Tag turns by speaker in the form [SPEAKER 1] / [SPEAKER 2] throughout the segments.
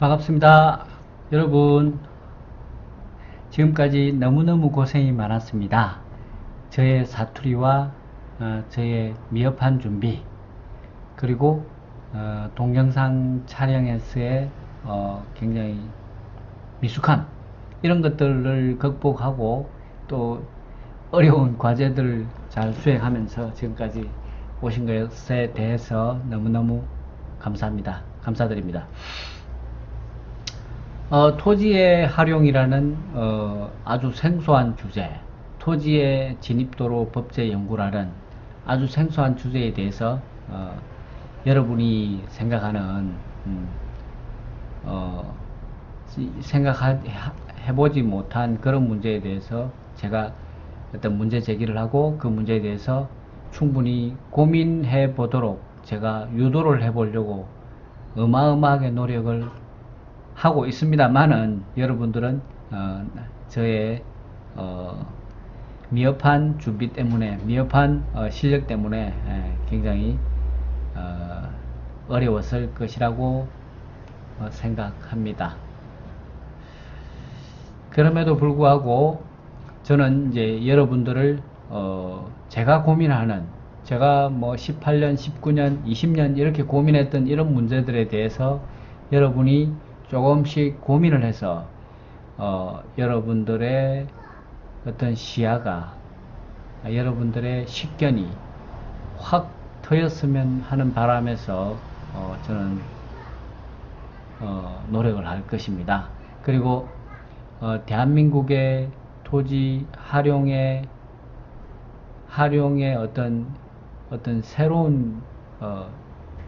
[SPEAKER 1] 반갑습니다. 여러분, 지금까지 너무너무 고생이 많았습니다. 저의 사투리와 저의 미흡한 준비, 그리고 동영상 촬영에서의 굉장히 미숙함, 이런 것들을 극복하고 또 어려운 과제들을 잘 수행하면서 지금까지 오신 것에 대해서 너무너무 감사합니다. 감사드립니다. 토지의 활용이라는 아주 생소한 주제, 토지의 진입도로 법제 연구라는 아주 생소한 주제에 대해서 여러분이 생각하는 생각해보지 못한 그런 문제에 대해서 제가 어떤 문제 제기를 하고 그 문제에 대해서 충분히 고민해 보도록 제가 유도를 해보려고 어마어마하게 노력을 하고 있습니다만은 여러분들은 저의 미흡한 준비 때문에, 미흡한 실력 때문에 굉장히 어려웠을 것이라고 생각합니다. 그럼에도 불구하고 저는 이제 여러분들을 제가 고민하는, 제가 뭐 18년, 19년, 20년 이렇게 고민했던 이런 문제들에 대해서 여러분이 조금씩 고민을 해서 여러분들의 어떤 시야가, 여러분들의 식견이 확 트였으면 하는 바람에서 저는 노력을 할 것입니다. 그리고 대한민국의 토지 활용의 어떤 새로운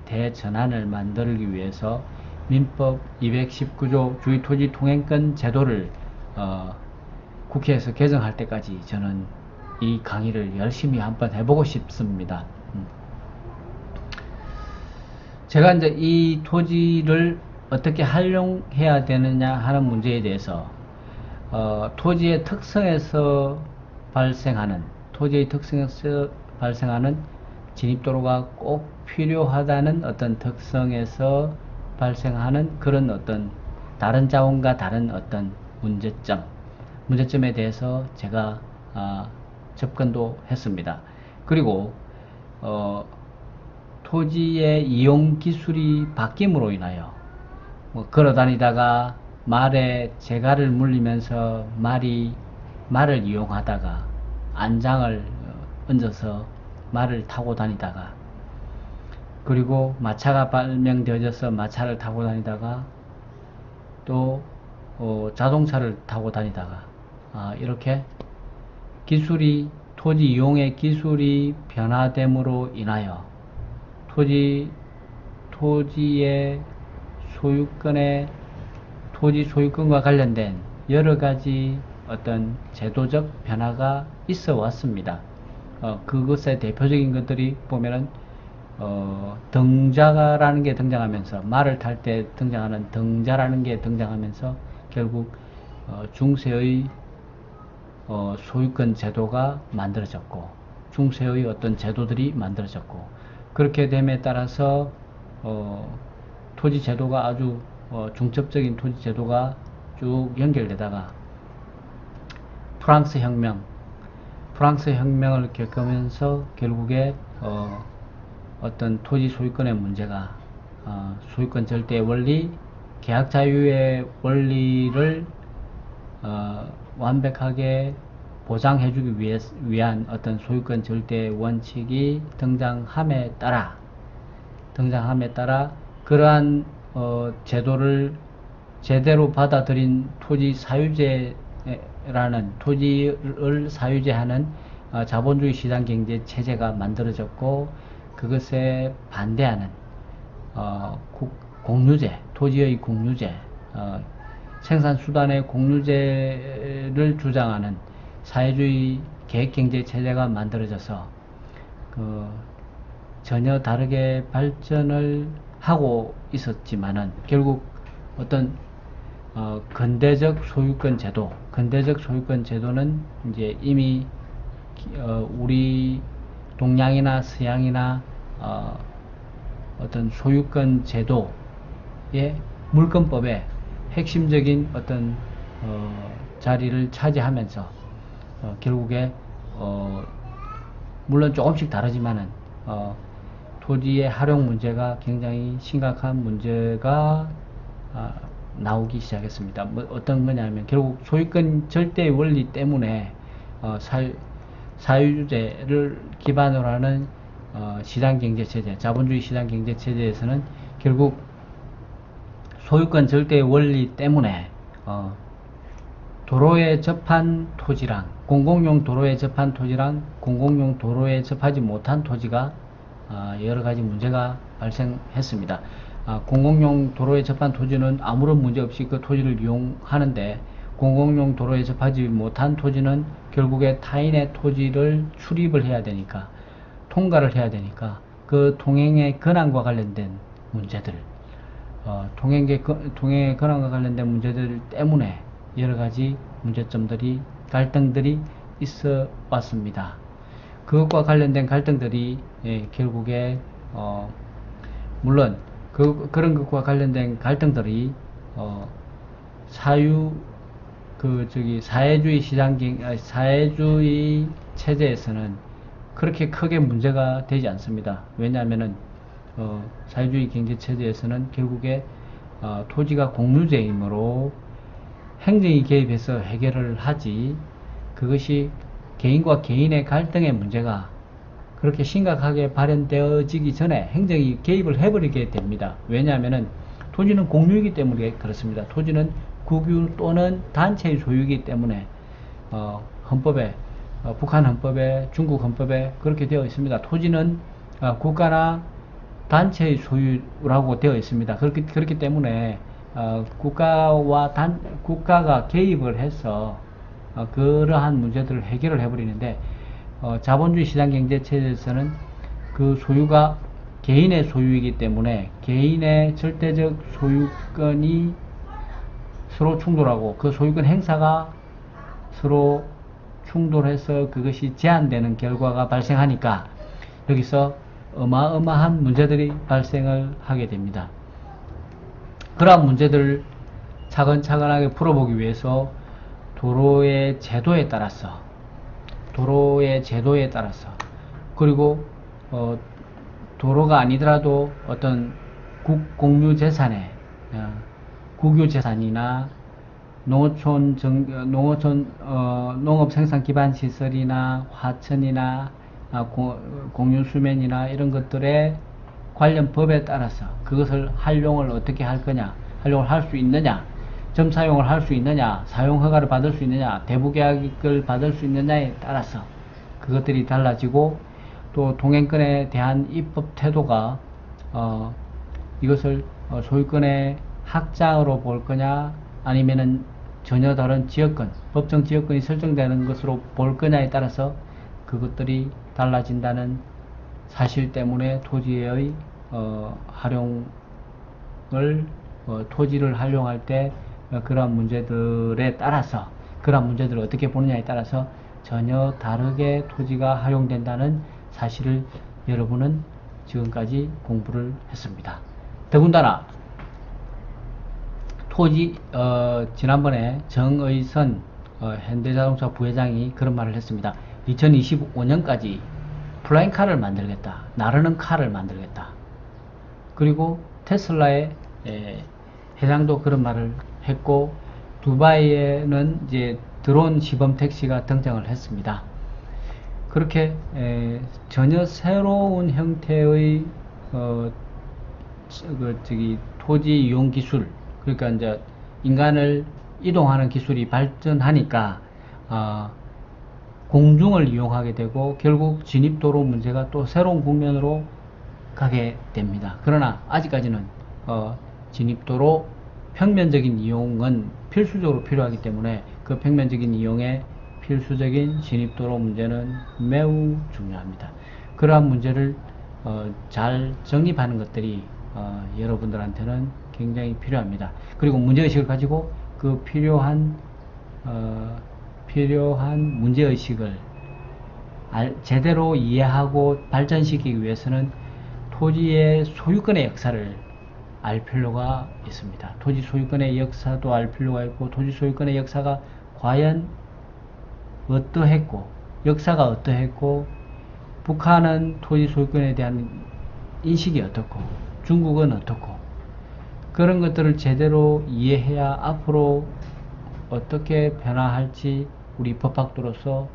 [SPEAKER 1] 대전환을 만들기 위해서 민법 219조 주의토지 통행권 제도를 국회에서 개정할 때까지 저는 이 강의를 열심히 한번 해보고 싶습니다. 제가 이제 이 토지를 어떻게 활용해야 되느냐 하는 문제에 대해서 토지의 특성에서 발생하는 진입도로가 꼭 필요하다는 어떤 특성에서 발생하는 그런 어떤 다른 자원과 다른 어떤 문제점에 대해서 제가 접근도 했습니다. 그리고 토지의 이용 기술이 바뀜으로 인하여 걸어 다니다가 말에 재갈을 물리면서 말을 이용하다가 안장을 얹어서 말을 타고 다니다가, 그리고 마차가 발명되어져서 마차를 타고 다니다가 또 자동차를 타고 다니다가 이렇게 토지 이용의 기술이 변화됨으로 인하여 토지의 토지 소유권과 관련된 여러 가지 어떤 제도적 변화가 있어 왔습니다. 그것의 대표적인 것들이 보면은 등자라는 게 등장하면서, 말을 탈 때 등장하는 등자라는 게 등장하면서 결국 중세의 소유권 제도가 만들어졌고, 중세의 어떤 제도들이 만들어졌고, 그렇게 됨에 따라서 토지 제도가 아주 중첩적인 토지 제도가 쭉 연결되다가 프랑스 혁명을 겪으면서 결국에 어떤 토지 소유권의 문제가 소유권 절대의 원리, 계약 자유의 원리를 완벽하게 보장해주기 위한 어떤 소유권 절대의 원칙이 등장함에 따라 그러한 제도를 제대로 받아들인 토지 사유제라는, 토지를 사유제하는 자본주의 시장 경제 체제가 만들어졌고, 그것에 반대하는 공유제, 토지의 공유제, 생산수단의 공유제를 주장하는 사회주의 계획경제 체제가 만들어져서 전혀 다르게 발전을 하고 있었지만은 결국 어떤 근대적 소유권 제도는 이제 이미 우리 동양이나 서양이나 어떤 소유권 제도의 물권법의 핵심적인 어떤 자리를 차지하면서 결국에 물론 조금씩 다르지만은 토지의 활용 문제가 굉장히 심각한 문제가 나오기 시작했습니다. 뭐 어떤 거냐면 결국 소유권 절대의 원리 때문에 사유주제를 기반으로 하는 시장경제체제, 자본주의 시장경제체제에서는 결국 소유권 절대의 원리 때문에 도로에 접한 토지랑 공공용 도로에 접한 토지랑 공공용 도로에 접하지 못한 토지가 여러가지 문제가 발생했습니다. 공공용 도로에 접한 토지는 아무런 문제 없이 그 토지를 이용하는데 공공용 도로에 접하지 못한 토지는 결국에 타인의 토지를 출입을 해야 되니까 통과를 해야 되니까 그 통행의 권한과 관련된 문제들 통행의 권한과 관련된 문제들 때문에 여러가지 문제점들이 갈등들이 있어 왔습니다. 그것과 관련된 갈등들이 결국에 물론 그런 것과 관련된 갈등들이 사회주의 체제에서는 그렇게 크게 문제가 되지 않습니다. 왜냐하면은 사회주의 경제 체제에서는 결국에 토지가 공유제이므로 행정이 개입해서 해결을 하지, 그것이 개인과 개인의 갈등의 문제가 그렇게 심각하게 발현되어지기 전에 행정이 개입을 해버리게 됩니다. 왜냐하면은 토지는 공유이기 때문에 그렇습니다. 토지는 국유 또는 단체의 소유이기 때문에 헌법에 북한 헌법에 중국 헌법에 그렇게 되어 있습니다. 토지는 국가나 단체의 소유라고 되어 있습니다. 그렇기 때문에 국가가 개입을 해서 그러한 문제들을 해결을 해버리는데 자본주의 시장경제체제에서는 그 소유가 개인의 소유이기 때문에 개인의 절대적 소유권이 서로 충돌하고 그 소유권 행사가 서로 충돌해서 그것이 제한되는 결과가 발생하니까 여기서 어마어마한 문제들이 발생을 하게 됩니다. 그러한 문제들을 차근차근하게 풀어보기 위해서 도로의 제도에 따라서 그리고 도로가 아니더라도 어떤 공유재산에 국유재산이나 농업생산기반시설이나 화천이나 공유수면이나 이런 것들의 관련 법에 따라서 그것을 활용을 어떻게 할 거냐, 활용을 할 수 있느냐, 점사용을 할 수 있느냐, 사용허가를 받을 수 있느냐, 대부계약을 받을 수 있느냐에 따라서 그것들이 달라지고, 또 동행권에 대한 입법 태도가 이것을 소유권의 확장으로 볼 거냐 아니면은 전혀 다른 지역권, 법정 지역권이 설정되는 것으로 볼 거냐에 따라서 그것들이 달라진다는 사실 때문에 토지의 활용을 토지를 활용할 때 그러한 문제들에 따라서 그러한 문제들을 어떻게 보느냐에 따라서 전혀 다르게 토지가 활용된다는 사실을 여러분은 지금까지 공부를 했습니다. 더군다나 토지 지난번에 정의선 현대자동차 부회장이 그런 말을 했습니다. 2025년까지 플라잉카를 만들겠다. 나르는 카를 만들겠다. 그리고 테슬라의 회장도 그런 말을 했고, 두바이에는 이제 드론 시범 택시가 등장을 했습니다. 그렇게 전혀 새로운 형태의 토지 이용 기술, 그러니까 이제 인간을 이동하는 기술이 발전하니까 공중을 이용하게 되고 결국 진입도로 문제가 또 새로운 국면으로 가게 됩니다. 그러나 아직까지는 진입도로 평면적인 이용은 필수적으로 필요하기 때문에 그 평면적인 이용의 필수적인 진입도로 문제는 매우 중요합니다. 그러한 문제를 잘 정립하는 것들이 여러분들한테는 굉장히 필요합니다. 그리고 문제의식을 가지고 그 필요한 문제의식을 제대로 이해하고 발전시키기 위해서는 토지의 소유권의 역사를 알 필요가 있습니다. 토지 소유권의 역사도 알 필요가 있고, 토지 소유권의 역사가 과연 어떠했고, 역사가 어떠했고, 북한은 토지 소유권에 대한 인식이 어떻고, 중국은 어떻고, 그런 것들을 제대로 이해해야 앞으로 어떻게 변화할지 우리 법학도로서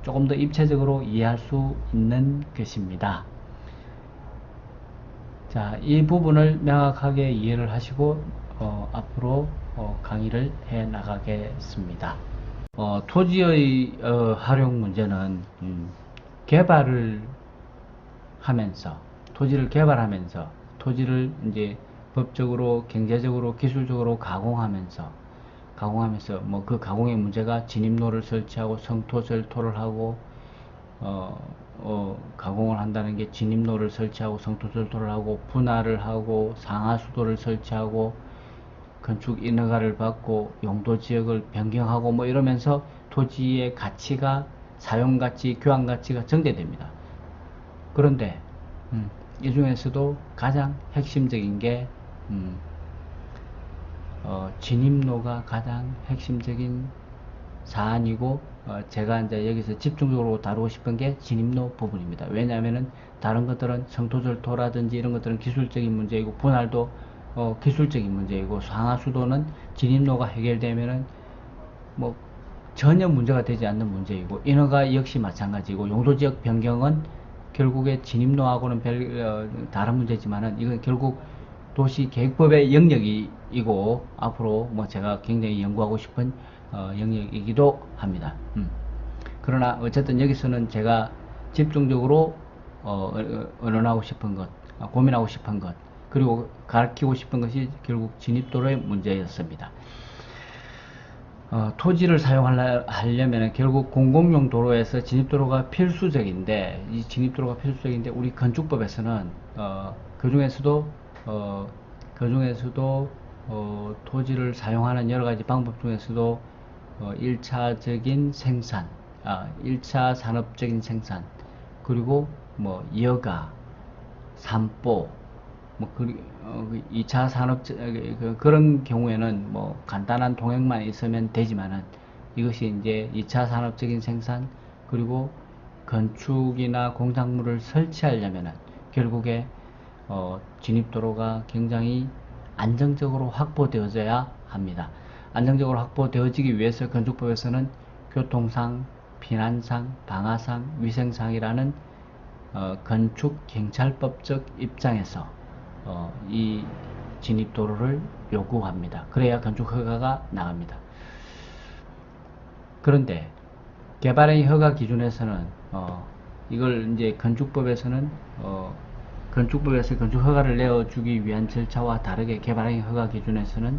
[SPEAKER 1] 조금 더 입체적으로 이해할 수 있는 것입니다. 자, 이 부분을 명확하게 이해를 하시고 앞으로 강의를 해 나가겠습니다. 토지의 활용 문제는 개발을 하면서 토지를 개발하면서 토지를 이제 법적으로, 경제적으로, 기술적으로 가공하면서 뭐 그 가공의 문제가 진입로를 설치하고 성토설토를 하고 가공을 한다는 게 진입로를 설치하고 성토설토를 하고 분할을 하고 상하수도를 설치하고 건축 인허가를 받고 용도지역을 변경하고 뭐 이러면서 토지의 가치가, 사용가치, 교환가치가 증대됩니다. 그런데 이 중에서도 가장 핵심적인 게 진입로가 가장 핵심적인 사안이고, 제가 이제 여기서 집중적으로 다루고 싶은 게 진입로 부분입니다. 왜냐하면은 다른 것들은 성토절토라든지 이런 것들은 기술적인 문제이고, 분할도 기술적인 문제이고, 상하수도는 진입로가 해결되면은 뭐 전혀 문제가 되지 않는 문제이고, 인허가 역시 마찬가지고, 용도지역 변경은 결국에 진입로하고는 다른 문제지만은 이건 결국 도시계획법의 영역이고, 앞으로 뭐 제가 굉장히 연구하고 싶은 영역이기도 합니다. 그러나 어쨌든 여기서는 제가 집중적으로 언론하고 싶은 것, 고민하고 싶은 것, 그리고 가르치고 싶은 것이 결국 진입도로의 문제였습니다. 토지를 사용하려면 결국 공공용 도로에서 진입도로가 필수적인데, 이 진입도로가 필수적인데 우리 건축법에서는 그 중에서도 토지를 사용하는 여러 가지 방법 중에서도 1차적인 생산, 1차 산업적인 생산, 그리고 뭐 여가, 산보, 뭐 2차 산업 그런 경우에는 뭐 간단한 동행만 있으면 되지만은, 이것이 이제 2차 산업적인 생산, 그리고 건축이나 공작물을 설치하려면은 결국에 진입도로가 굉장히 안정적으로 확보되어져야 합니다. 안정적으로 확보되어지기 위해서 건축법에서는 교통상, 피난상, 방화상, 위생상이라는 건축경찰법적 입장에서 이 진입도로를 요구합니다. 그래야 건축허가가 나갑니다. 그런데 개발행위 허가 기준에서는 이걸 이제 건축법에서 건축허가를 내어주기 위한 절차와 다르게 개발행위 허가 기준에서는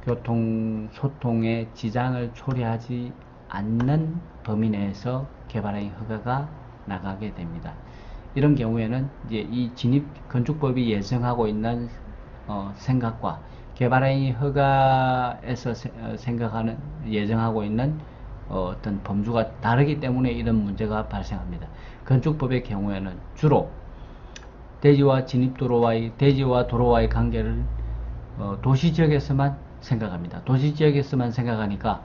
[SPEAKER 1] 교통, 소통에 지장을 초래하지 않는 범위 내에서 개발행위 허가가 나가게 됩니다. 이런 경우에는 이제 이 건축법이 예정하고 있는 생각과 개발행위 허가에서 예정하고 있는 어떤 범주가 다르기 때문에 이런 문제가 발생합니다. 건축법의 경우에는 주로 대지와 도로와의 관계를 도시지역에서만 생각합니다. 도시지역에서만 생각하니까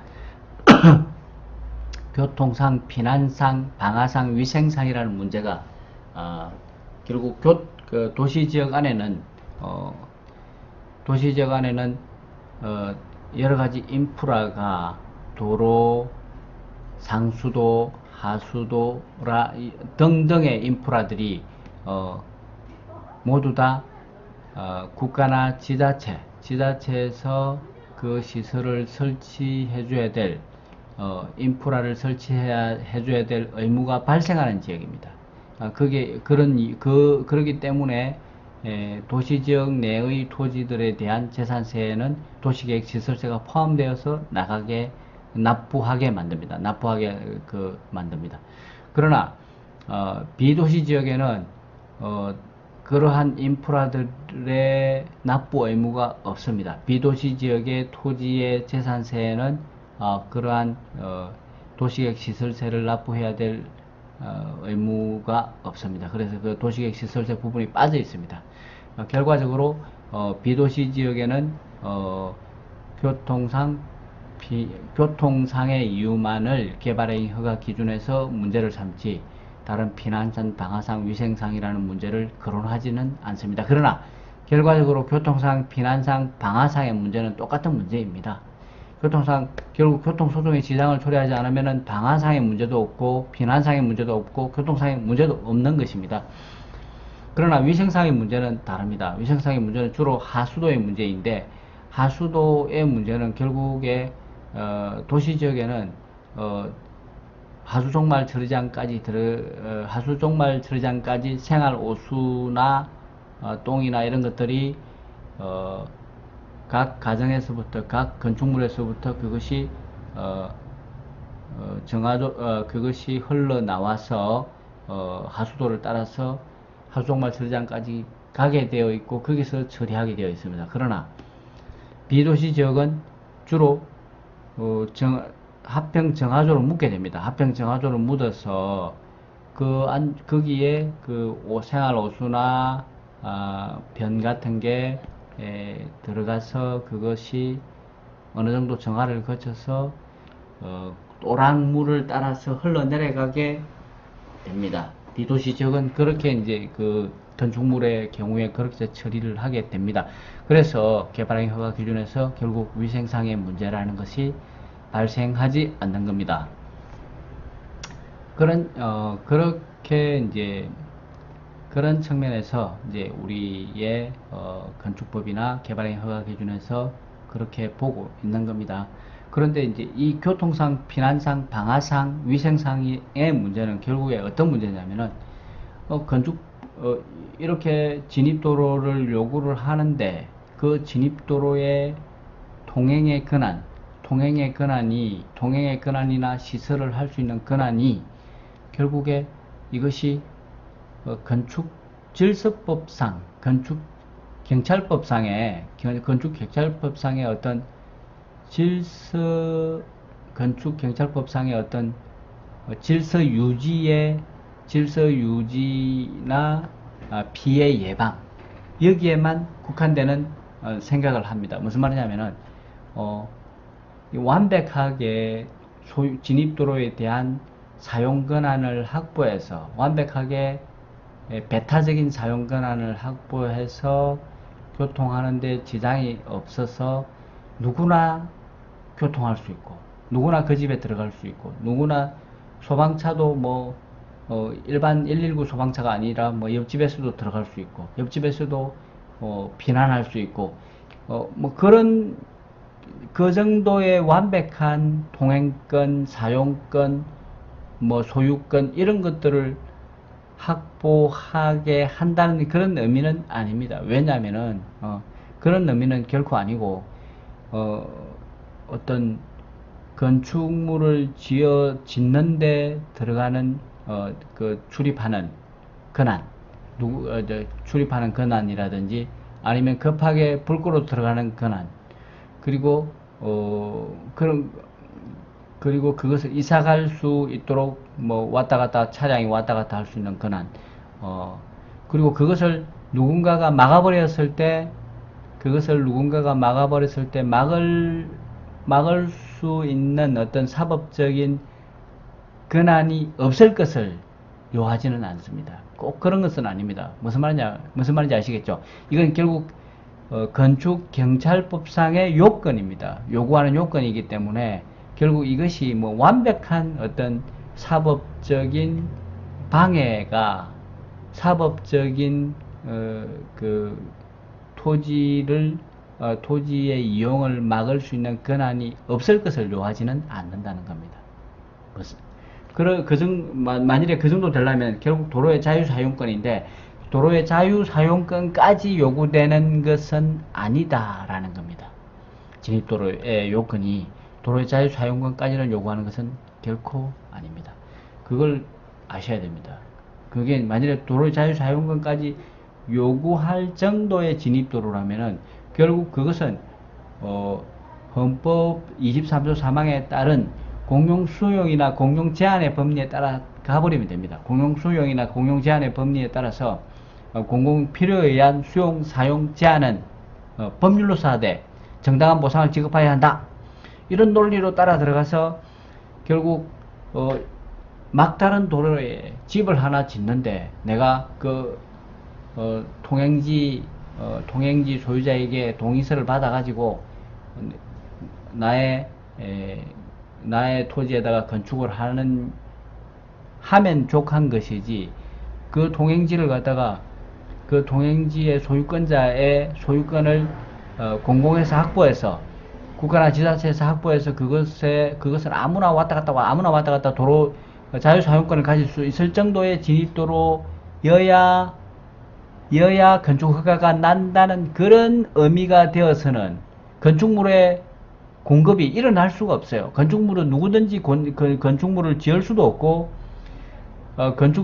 [SPEAKER 1] 교통상, 피난상, 방화상, 위생상이라는 문제가 결국 도시지역 안에는 여러 가지 인프라가 도로, 상수도, 하수도 등등의 인프라들이 모두 다 국가나 지자체에서 그 시설을 설치해줘야 될 인프라를 설치해줘야 될 의무가 발생하는 지역입니다. 그러기 때문에 도시지역 내의 토지들에 대한 재산세에는 도시계획시설세가 포함되어서 납부하게 만듭니다. 만듭니다. 그러나 비도시 지역에는 그러한 인프라들의 납부 의무가 없습니다. 비도시 지역의 토지의 재산세에는 그러한 도시계획시설세를 납부해야 될 의무가 없습니다. 그래서 그 도시계획시설세 부분이 빠져 있습니다. 결과적으로 비도시 지역에는 교통상 교통상의 이유만을 개발행위 허가 기준에서 문제를 삼지 다른 피난상, 방화상, 위생상이라는 문제를 거론하지는 않습니다. 그러나 결과적으로 교통상, 피난상, 방화상의 문제는 똑같은 문제입니다. 교통상 결국 교통소송의 지장을 초래하지 않으면 방화상의 문제도 없고 피난상의 문제도 없고 교통상의 문제도 없는 것입니다. 그러나 위생상의 문제는 다릅니다. 위생상의 문제는 주로 하수도의 문제인데 하수도의 문제는 결국에 도시지역에는 하수종말 처리장까지 생활 오수나 똥이나 이런 것들이 각 가정에서부터 각 건축물에서부터 그것이 그것이 흘러나와서 하수도를 따라서 하수종말 처리장까지 가게 되어 있고 거기서 처리하게 되어 있습니다. 그러나 비도시 지역은 주로 합평 정화조를 묻게 됩니다. 합평 정화조를 묻어서 거기에 생활 오수나 변 같은 게 들어가서 그것이 어느 정도 정화를 거쳐서 또랑물을 따라서 흘러내려가게 됩니다. 비도시 지역은 그렇게 이제 건축물의 경우에 그렇게 처리를 하게 됩니다. 그래서 개발행위 허가 기준에서 결국 위생상의 문제라는 것이 발생하지 않는 겁니다. 그렇게 이제 그런 측면에서 이제 우리의 건축법이나 개발행위 허가 기준에서 그렇게 보고 있는 겁니다. 그런데 이제 이 교통상, 피난상, 방화상, 위생상의 문제는 결국에 어떤 문제냐면은 이렇게 진입도로를 요구를 하는데 그 진입도로의 통행의 권한이나 시설을 할 수 있는 권한이 결국에 이것이 건축질서법상, 건축경찰법상의 어떤 건축경찰법상의 어떤 질서 유지나 피해 예방 여기에만 국한되는 생각을 합니다. 무슨 말이냐면은 완벽하게 진입도로에 대한 사용 권한을 확보해서 완벽하게 배타적인 사용 권한을 확보해서 교통하는데 지장이 없어서 누구나 교통할 수 있고 누구나 그 집에 들어갈 수 있고 누구나 소방차도 일반 119 소방차가 아니라 옆집에서도 들어갈 수 있고 옆집에서도 피난할 수 있고 그런 그 정도의 완벽한 통행권, 사용권, 소유권 이런 것들을 확보하게 한다는 그런 의미는 아닙니다. 왜냐하면은 그런 의미는 결코 아니고 어떤 건축물을 짓는데 들어가는 출입하는 권한, 출입하는 권한이라든지 아니면 급하게 불 끄러 들어가는 권한, 그리고 그것을 이사갈 수 있도록 차량이 왔다 갔다 할 수 있는 권한, 그리고 그것을 누군가가 막아버렸을 때 막을 수 있는 어떤 사법적인 권한이 없을 것을 요하지는 않습니다. 꼭 그런 것은 아닙니다. 무슨 말인지 아시겠죠? 이건 결국 건축경찰법상의 요건입니다. 요구하는 요건이기 때문에 결국 이것이 완벽한 어떤 사법적인 방해가 사법적인 토지의 이용을 막을 수 있는 권한이 없을 것을 요하지는 않는다는 겁니다. 만일에 그 정도 되려면 결국 도로의 자유사용권인데 도로의 자유사용권까지 요구되는 것은 아니다라는 겁니다. 진입도로의 요건이 도로의 자유사용권까지는 요구하는 것은 결코 아닙니다. 그걸 아셔야 됩니다. 그게 만일에 도로의 자유사용권까지 요구할 정도의 진입도로라면은 결국 그것은 헌법 23조 3항에 따른 공용수용이나 공용제한의 법리에 따라 가버리면 됩니다. 공용수용이나 공용제한의 법리에 따라서 공공 필요에 의한 수용 사용 제한은 법률로서 하되 정당한 보상을 지급해야 한다. 이런 논리로 따라 들어가서 결국 막다른 도로에 집을 하나 짓는데 내가 통행지 소유자에게 동의서를 받아가지고 나의 토지에다가 건축을 하면 족한 것이지, 그 통행지를 갖다가 그 통행지의 소유권자의 소유권을 공공에서 확보해서, 국가나 지자체에서 확보해서 그것을 아무나 왔다 갔다 도로 자유사용권을 가질 수 있을 정도의 진입도로여야 건축 허가가 난다는 그런 의미가 되어서는 건축물의 공급이 일어날 수가 없어요. 건축물은 누구든지 건축물을 지을 수도 없고,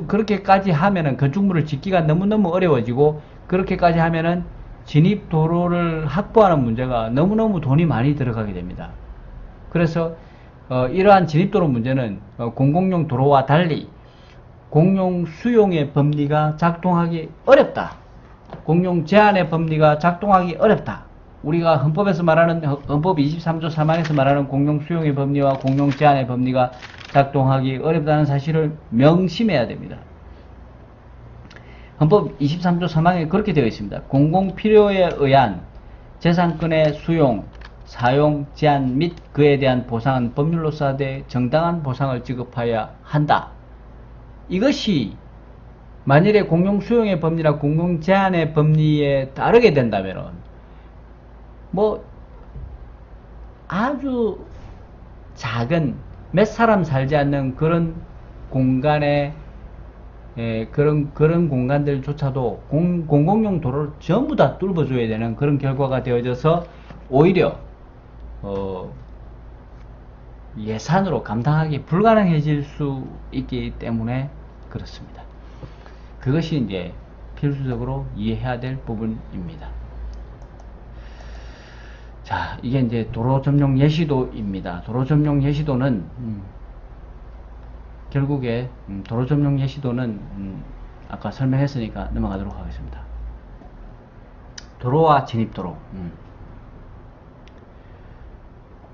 [SPEAKER 1] 그렇게까지 하면은 건축물을 짓기가 너무너무 어려워지고, 그렇게까지 하면은 진입도로를 확보하는 문제가 너무너무 돈이 많이 들어가게 됩니다. 그래서 이러한 진입도로 문제는 공공용 도로와 달리 공용 수용의 법리가 작동하기 어렵다. 공용 제한의 법리가 작동하기 어렵다. 우리가 헌법에서 말하는, 헌법 23조 3항에서 말하는 공용 수용의 법리와 공용 제한의 법리가 작동하기 어렵다는 사실을 명심해야 됩니다. 헌법 23조 3항에 그렇게 되어 있습니다. 공공 필요에 의한 재산권의 수용, 사용 제한 및 그에 대한 보상은 법률로서 하되 정당한 보상을 지급하여야 한다. 이것이 만일에 공용 수용의 법리나 공용 제한의 법리에 따르게 된다면 아주 작은 몇 사람 살지 않는 그런 공간에 그런 공간들조차도 공공용 도로를 전부 다 뚫어줘야 되는 그런 결과가 되어져서 오히려 예산으로 감당하기 불가능해질 수 있기 때문에 그렇습니다. 그것이 이제 필수적으로 이해해야 될 부분입니다. 자, 이게 이제 도로 점용 예시도입니다. 도로 점용 예시도는 결국에 도로 점용 예시도는 아까 설명했으니까 넘어가도록 하겠습니다. 도로와 진입도로.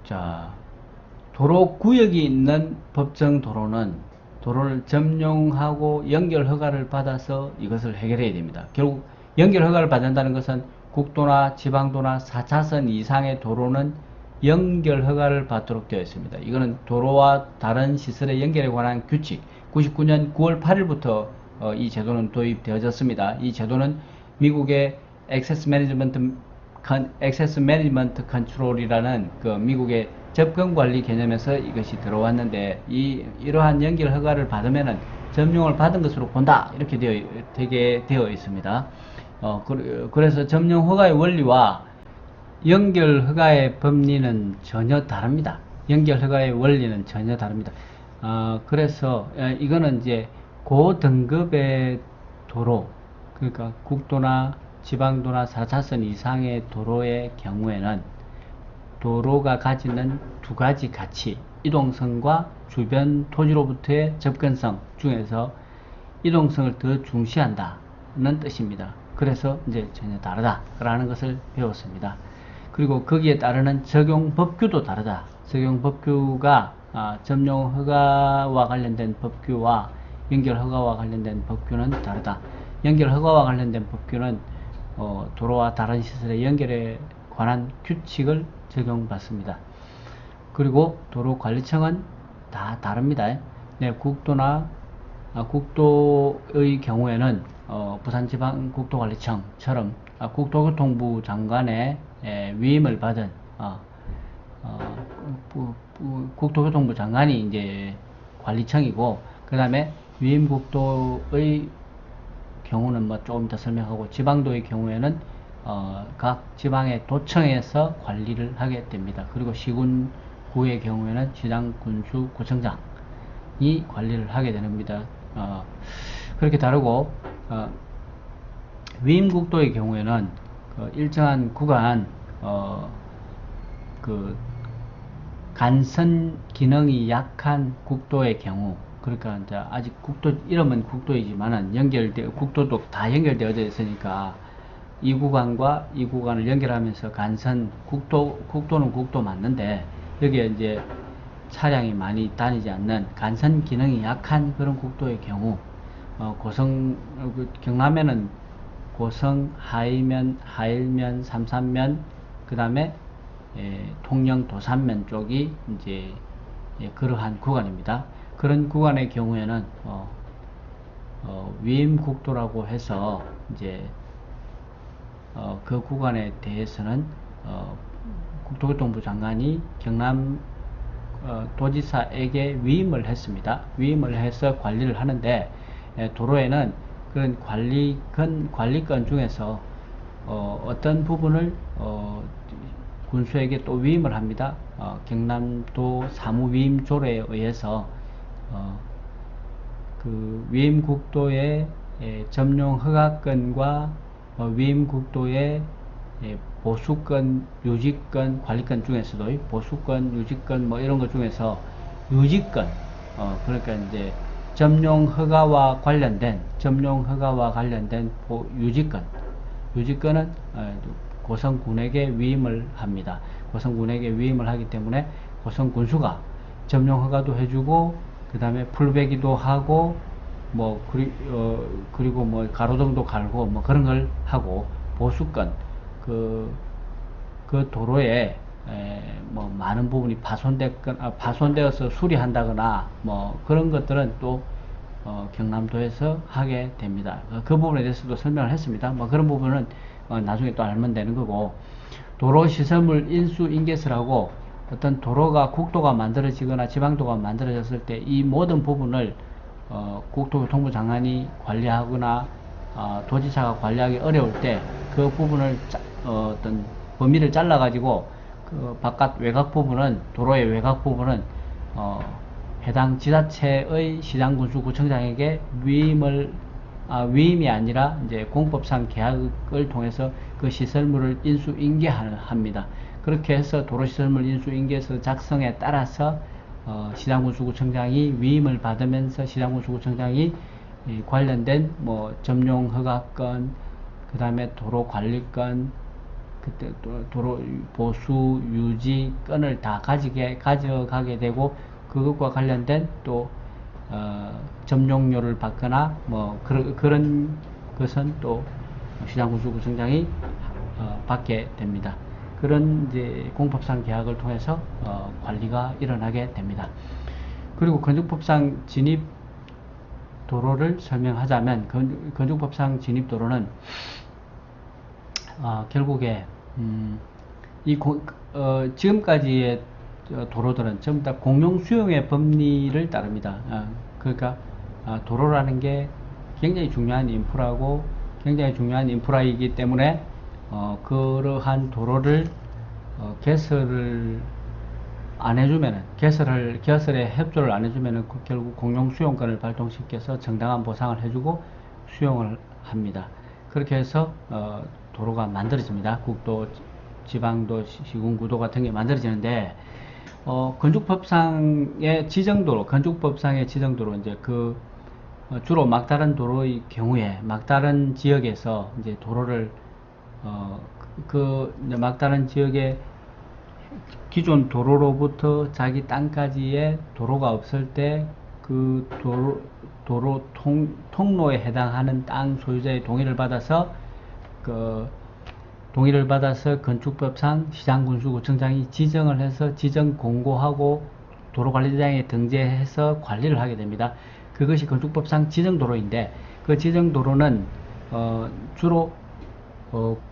[SPEAKER 1] 자, 도로구역이 있는 법정 도로는 도로를 점용하고 연결 허가를 받아서 이것을 해결해야 됩니다. 결국 연결 허가를 받는다는 것은 국도나 지방도나 4차선 이상의 도로는 연결 허가를 받도록 되어 있습니다. 이거는 도로와 다른 시설의 연결에 관한 규칙, 99년 9월 8일부터 이 제도는 도입되어졌습니다. 이 제도는 미국의 액세스 매니지먼트 컨트롤이라는 그 미국의 접근 관리 개념에서 이것이 들어왔는데, 이러한 연결 허가를 받으면은 점용을 받은 것으로 본다, 이렇게 되어 있습니다. 그래서 점용 허가의 원리와 연결 허가의 법리는 전혀 다릅니다. 연결 허가의 원리는 전혀 다릅니다. 그래서 이거는 이제 고등급의 도로, 그러니까 국도나 지방도나 4차선 이상의 도로의 경우에는 도로가 가지는 두 가지 가치, 이동성과 주변 토지로부터의 접근성 중에서 이동성을 더 중시한다는 뜻입니다. 그래서 이제 전혀 다르다라는 것을 배웠습니다. 그리고 거기에 따르는 적용 법규도 다르다. 적용 법규가 점용 허가와 관련된 법규와 연결 허가와 관련된 법규는 다르다. 연결 허가와 관련된 법규는 도로와 다른 시설의 연결에 관한 규칙을 적용받습니다. 그리고 도로관리청은 다 다릅니다. 네, 국도의 경우에는 부산지방국도관리청처럼 국토교통부 장관의 위임을 받은 국토교통부 장관이 이제 관리청이고, 그 다음에 위임국도의 경우는 조금 더 설명하고, 지방도의 경우에는 각 지방의 도청에서 관리를 하게 됩니다. 그리고 시군구의 경우에는 시장, 군수, 구청장이 관리를 하게 됩니다. 그렇게 다르고, 위임국도의 경우에는 일정한 구간 간선 기능이 약한 국도의 경우, 그러니까 이제 아직 국도, 이름은 국도이지만은 국도도 다 연결되어져 있으니까 이 구간과 이 구간을 연결하면서 간선, 국도는 국도 맞는데, 여기에 이제 차량이 많이 다니지 않는 간선 기능이 약한 그런 국도의 경우, 경남에는 고성, 하이면, 하일면, 삼산면, 그 다음에 통영, 도산면 쪽이 이제 그러한 구간입니다. 그런 구간의 경우에는 위임국도라고 해서 이제 그 구간에 대해서는 국토교통부 장관이 경남 도지사에게 위임을 했습니다. 위임을 해서 관리를 하는데, 도로에는 그런 관리권 중에서 어떤 부분을 군수에게 또 위임을 합니다. 경남도 사무위임조례에 의해서 그 위임국도의 점용 허가권과 위임국도의 보수권, 유지권, 관리권 중에서도 보수권, 유지권 뭐 이런 것 중에서 유지권, 그러니까 이제 점용 허가와 관련된 유지권은 고성군에게 위임을 합니다. 고성군에게 위임을 하기 때문에 고성군수가 점용 허가도 해주고, 그 다음에 풀베기도 하고, 뭐 그리고 뭐 가로등도 갈고 뭐 그런 걸 하고, 보수권, 그 도로에 뭐 많은 부분이 파손되어서 수리한다거나 뭐 그런 것들은 또 경남도에서 하게 됩니다. 그 부분에 대해서도 설명을 했습니다. 뭐 그런 부분은 나중에 또 알면 되는 거고, 도로시설물 인수인계서라고 어떤 도로가, 국도가 만들어지거나 지방도가 만들어졌을 때 이 모든 부분을 국토교통부 장관이 관리하거나 도지사가 관리하기 어려울 때 그 부분을 어떤 범위를 잘라 가지고 그 바깥 외곽 부분은, 도로의 외곽 부분은 해당 지자체의 시장군수구청장에게 위임이 아니라 이제 공법상 계약을 통해서 그 시설물을 인수인계합니다. 그렇게 해서 도로시설물 인수인계서 작성에 따라서 시장군수구청장이 위임을 받으면서 시장군수구청장이 관련된 뭐 점용 허가권, 그 다음에 도로 관리권, 그때 도로 보수 유지권을 다 가져가게 되고, 그것과 관련된 또 점용료를 받거나 뭐 그런 것은 또 시장군수구청장이 받게 됩니다. 그런 이제 공법상 계약을 통해서 관리가 일어나게 됩니다. 그리고 건축법상 진입 도로를 설명하자면, 건축법상 진입 도로는 결국에 지금까지의 도로들은 전부 다 공용 수용의 법리를 따릅니다. 그러니까 도로라는 게 굉장히 중요한 인프라고, 굉장히 중요한 인프라이기 때문에 그러한 도로를 개설을 안 해주면은, 개설에 협조를 안 해주면은 결국 공용 수용권을 발동시켜서 정당한 보상을 해주고 수용을 합니다. 그렇게 해서 도로가 만들어집니다. 국도, 지방도, 시군구도 같은 게 만들어지는데, 건축법상의 지정도로, 이제 주로 막다른 도로의 경우에, 막다른 지역에서 이제 도로를, 이제 막다른 지역에 기존 도로로부터 자기 땅까지의 도로가 없을 때 그 도로 통로에 해당하는 땅 소유자의 동의를 받아서 건축법상 시장군수구청장이 지정을 해서 지정 공고하고 도로관리자에 등재해서 관리를 하게 됩니다. 그것이 건축법상 지정도로인데, 그 지정도로는 주로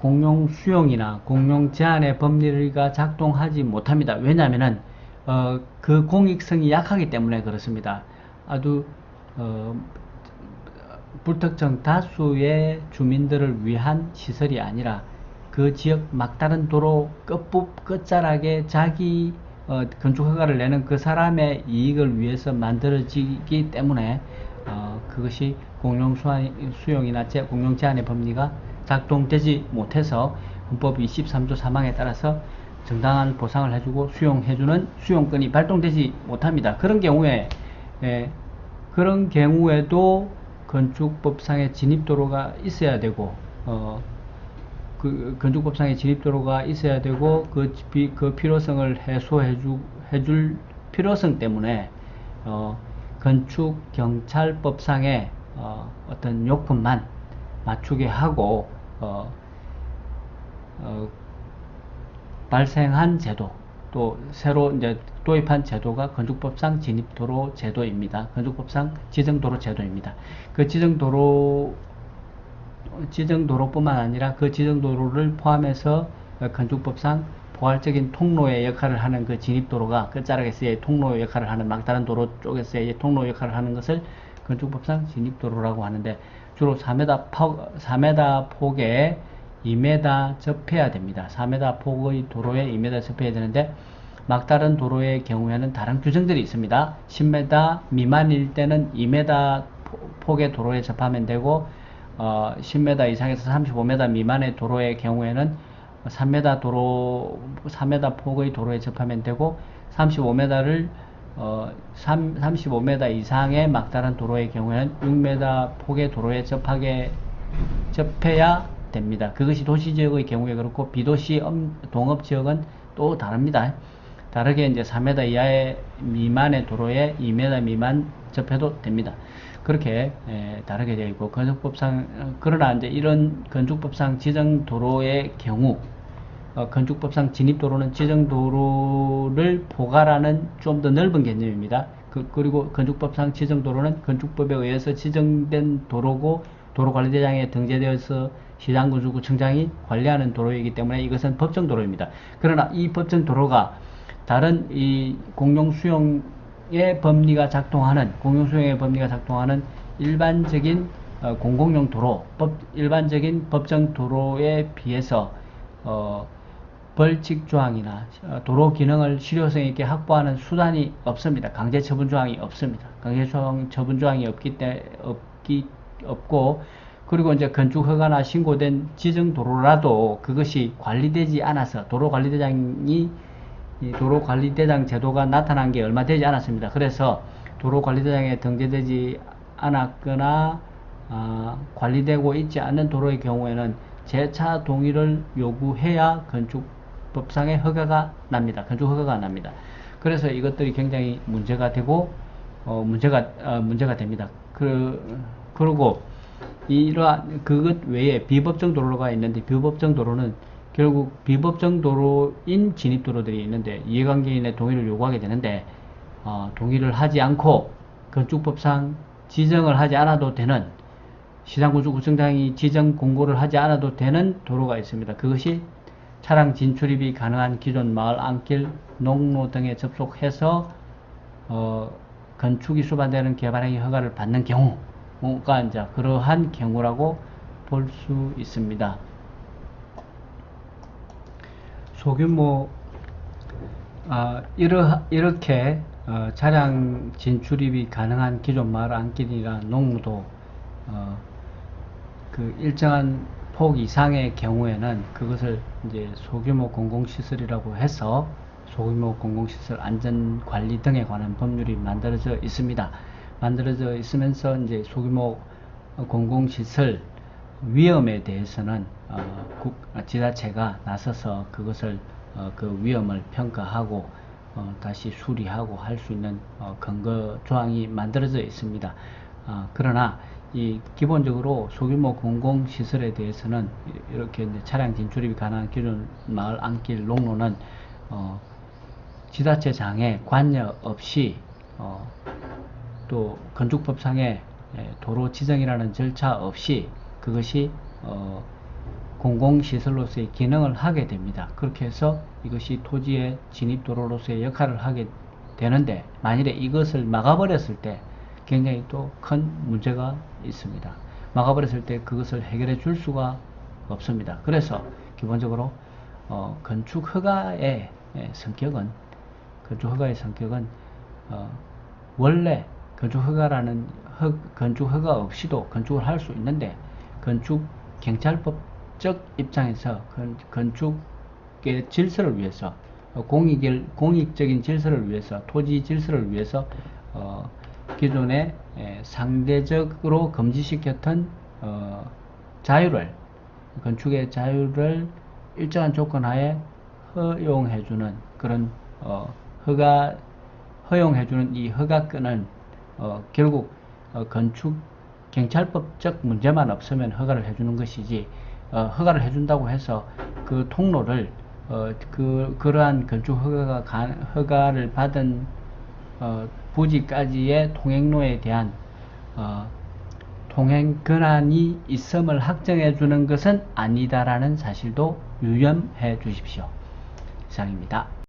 [SPEAKER 1] 공용 수용이나 공용 제한의 법리가 작동하지 못합니다. 왜냐하면은 그 공익성이 약하기 때문에 그렇습니다. 아주 불특정 다수의 주민들을 위한 시설이 아니라 그 지역 막다른 도로 끝자락에 자기 건축허가를 내는 그 사람의 이익을 위해서 만들어지기 때문에 그것이 공용 수용이나 공용 제한의 법리가 작동되지 못해서 헌법 23조 3항에 따라서 정당한 보상을 해주고 수용해주는 수용권이 발동되지 못합니다. 그런 경우에 그런 경우에도 건축법상의 진입도로가 있어야 되고, 그 건축법상의 진입도로가 있어야 되고, 그 필요성을 해줄 필요성 때문에 건축경찰법상의 어떤 요건만 맞추게 하고 발생한 제도, 또 새로 이제 도입한 제도가 건축법상 진입도로 제도입니다. 건축법상 지정도로 제도입니다. 그 지정도로뿐만 아니라 그 지정도로를 포함해서 건축법상 포괄적인 통로의 역할을 하는 그 진입도로가 끝자락에서의 통로 역할을 하는, 막다른 도로 쪽에서의 통로 역할을 하는 것을 건축법상 진입도로라고 하는데, 주로 4m 폭에 2m 접해야 됩니다. 4m 폭의 도로에 2m 접해야 되는데, 막다른 도로의 경우에는 다른 규정들이 있습니다. 10m 미만일 때는 2m 폭의 도로에 접하면 되고, 10m 이상에서 35m 미만의 도로의 경우에는 3m 폭의 도로에 접하면 되고, 35m 이상의 막다른 도로의 경우에는 6m 폭의 도로에 접해야 됩니다. 그것이 도시지역의 경우에 그렇고, 비도시 동업지역은 또 다릅니다. 다르게 이제 4m 미만의 도로에 2m 미만 접해도 됩니다. 그렇게 다르게 되어 있고, 그러나 이제 이런 건축법상 지정도로의 경우, 건축법상 진입도로는 지정도로를 포괄하는 좀 더 넓은 개념입니다. 그리고 건축법상 지정도로는 건축법에 의해서 지정된 도로고, 도로관리대장에 등재되어서 시장건축구청장이 관리하는 도로이기 때문에 이것은 법정도로입니다. 그러나 이 법정도로가 다른 이 공용수용의 법리가 작동하는 일반적인 공공용 도로, 일반적인 법정도로에 비해서 벌칙 조항이나 도로 기능을 실효성 있게 확보하는 수단이 없습니다. 강제 처분 조항이 없습니다. 강제 처분 조항이 없고, 그리고 이제 건축 허가나 신고된 지정 도로라도 그것이 관리되지 않아서 도로관리대장 제도가 나타난 게 얼마 되지 않았습니다. 그래서 도로관리대장에 등재되지 않았거나 관리되고 있지 않는 도로의 경우에는 재차 동의를 요구해야 건축법상의 허가가 납니다. 건축 허가가 납니다. 그래서 이것들이 굉장히 문제가 되고 문제가 됩니다. 그리고 그것 외에 비법정 도로가 있는데, 비법정 도로는 결국 비법정 도로인 진입도로들이 있는데, 이해관계인의 동의를 요구하게 되는데, 동의를 하지 않고 건축법상 지정을 하지 않아도 되는, 시장건축구청장이 지정 공고를 하지 않아도 되는 도로가 있습니다. 그것이 차량 진출입이 가능한 기존 마을, 안길, 농로 등에 접속해서 건축이 수반되는 개발행위 허가를 받는 경우가 이제 그러한 경우라고 볼 수 있습니다. 소규모 이렇게 차량 진출입이 가능한 기존 마을, 안길이나 농로도 그 일정한 폭 이상의 경우에는 그것을 이제 소규모 공공시설이라고 해서 소규모 공공시설 안전관리 등에 관한 법률이 만들어져 있습니다. 만들어져 있으면서 이제 소규모 공공시설 위험에 대해서는 지자체가 나서서 그것을 그 위험을 평가하고 다시 수리하고 할 수 있는 근거 조항이 만들어져 있습니다. 그러나 기본적으로 소규모 공공시설에 대해서는 이렇게 이제 차량 진출입이 가능한 기존 마을, 안길, 농로는 지자체장의 관여 없이 또 건축법상의 도로 지정이라는 절차 없이 그것이 공공시설로서의 기능을 하게 됩니다. 그렇게 해서 이것이 토지의 진입도로로서의 역할을 하게 되는데, 만일에 이것을 막아버렸을 때 굉장히 또 큰 문제가 있습니다. 막아버렸을 때 그것을 해결해 줄 수가 없습니다. 그래서 기본적으로 건축허가의 성격은 원래 건축허가 없이도 건축을 할 수 있는데, 건축경찰법적 입장에서 건축의 질서를 위해서, 공익적인 질서를 위해서, 토지 질서를 위해서 기존에 상대적으로 금지시켰던 자유를, 건축의 자유를 일정한 조건 하에 허용해주는 그런 허용해주는 이 허가권은 결국 건축 경찰법적 문제만 없으면 허가를 해주는 것이지, 허가를 해준다고 해서 그 통로를 그러한 건축 허가를 받은 부지까지의 통행로에 대한 통행 권한이 있음을 확정해 주는 것은 아니다라는 사실도 유념해 주십시오. 이상입니다.